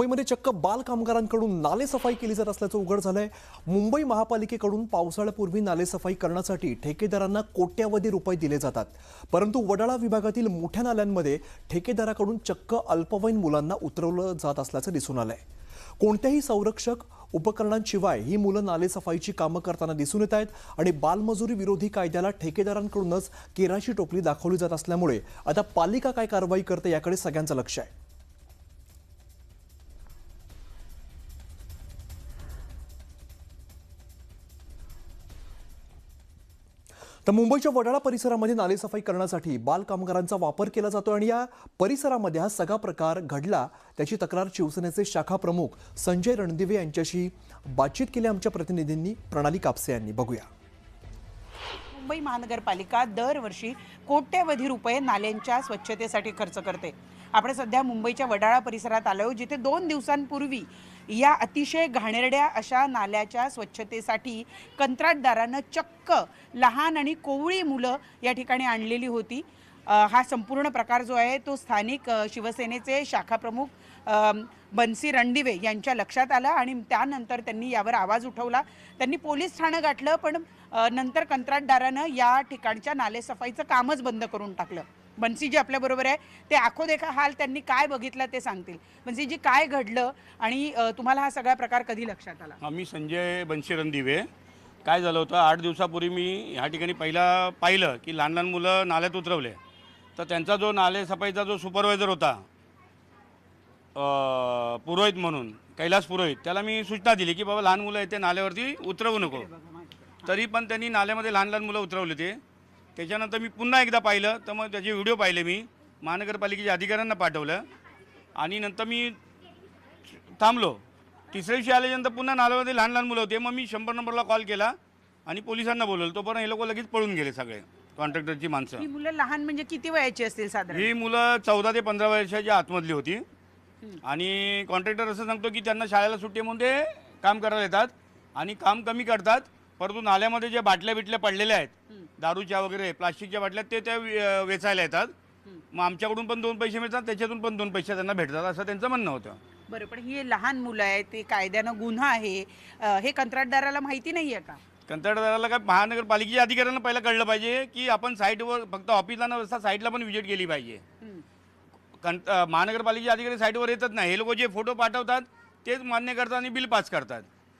मुंबईमध्ये चक्क बाल कामगारांकडून नालेसफाई केली जात असल्याचं उघड झालंय। मुंबई महापालिकेकडून पावसाळ्यापूर्वी नालेसफाई करण्यासाठी ठेकेदारांना कोट्यवधी रुपये दिले जातात, परंतु वडाळा विभागातील मोठ्या नाल्यांमध्ये ठेकेदाराकडून चक्क अल्पवयीन मुलांना उतरवलं जात असल्याचं दिसून आलंय। कोणत्याही संरक्षक उपकरणांशिवाय ही मुलं नालेसफाईची कामं करताना दिसून येत आहेत आणि बालमजुरी विरोधी कायद्याला ठेकेदारांकडूनच केराची टोपली दाखवली जात असल्यामुळे आता पालिका काय कारवाई करते याकडे सगळ्यांचं लक्ष आहे। तर मुंबईच्या वडाळा परिसरामध्ये नालेसफाई करण्यासाठी बाल कामगारांचा वापर केला जातो आणि या परिसरामध्ये हा सगळा प्रकार घडला त्याची तक्रार शिवसेनेचे शाखा प्रमुख संजय रणदिवे यांच्याशी बातचीत केली आमच्या प्रतिनिधींनी प्रणाली कापसे यांनी। बघूया। मुंबई महानगरपालिका दरवर्षी कोट्यवधी रुपये नाल्यांच्या स्वच्छतेसाठी खर्च करते। आपण सध्या मुंबईच्या वडाळा परिसरात आलो, जिथे 2 दिवसांपूर्वी या अतिशय घाणेरड्या अशा नाल्याच्या स्वच्छतेसाठी कंत्राटदारानं चक्क लहान आणि कोवळी मुलं या ठिकाणी आणलेली होती। हा संपूर्ण प्रकार जो आहे तो स्थानिक शिवसेनेचे शाखा प्रमुख बनसी रणदिवे यांच्या लक्षात आला आणि त्यानंतर त्यांनी यावर आवाज उठवला। त्यांनी पोलीस ठाणं गाठलं, पण नंतर कंत्राटदारानं या ठिकाणच्या नालेसफाईचं कामच बंद करून टाकलं। बनसीजी आपल्याबरोबर आहे, ते आखो देखा हाल त्यांनी काय बघितलं ते सांगतील। बनसीजी, काय घडलं आणि तुम्हाला हा सगळा प्रकार कधी लक्षात आला? मी संजय बनसी रणदिवे। काय झालं होतं, 8 दिवसापूर्वी मी ह्या ठिकाणी पाहिलं की लहान लहान मुलं नाल्यात उतरवले। तर त्यांचा जो नालेसफाईचा जो सुपरवायझर होता पुरोहित म्हणून, कैलास पुरोहित, त्याला मी सूचना दिली की बाबा लहान मुलं येते नाल्यावरती उतरवू नको। तरी पण त्यांनी नाल्यामध्ये लहान लहान मुलं उतरवले ते। त्याच्यानंतर मी पुन्हा एकदा पाहिलं तर मग त्याचे व्हिडिओ पाहिले, मी महानगरपालिकेच्या अधिकाऱ्यांना पाठवलं आणि नंतर मी थांबलो। तिसऱ्या दिवशी आल्यानंतर पुन्हा नाल्यामध्ये लहान लहान मुलं होते। मग मी 100 नंबरला कॉल केला आणि पोलिसांना बोलवलं। तोपर्यंत हे लोक लगेच पळून गेले सगळे कॉन्ट्रॅक्टरची माणसं। ही मुलं लहान म्हणजे किती वयाची असतील साधारण? ही मुलं 14 ते 15 वर्षाच्या आतमधली होती आणि कॉन्ट्रॅक्टर असं सांगतो की त्यांना शाळेला सुट्टी म्हणून ते काम करायला येतात आणि काम कमी करतात, परंतु नाल्यामध्ये जे बाटल्या बिटल्या पडलेल्या आहेत दारूच्या वगैरे प्लास्टिकच्या बाटल्या ते वेचायला येतात। मग आमच्याकडून पण 2 पैसे मिळतात, त्याच्यातून पण 2 पैसे त्यांना भेटतात, असं त्यांचं म्हणणं होतं। बरं, पण ही लहान मुलं आहेत, ते कायद्यानं गुन्हा आहे, हे कंत्राटदाराला माहिती नाही आहे का? कंत्राटदाराला काय महानगरपालिकेच्या अधिकाऱ्यांना पहिलं कळलं पाहिजे की आपण साईटवर फक्त ऑफिसला न बसता साईटला पण व्हिजिट केली पाहिजे। महानगरपालिकेचे अधिकारी साईटवर येतच नाही। हे लोक जे फोटो पाठवतात तेच मान्य करतात आणि बिल पास करतात।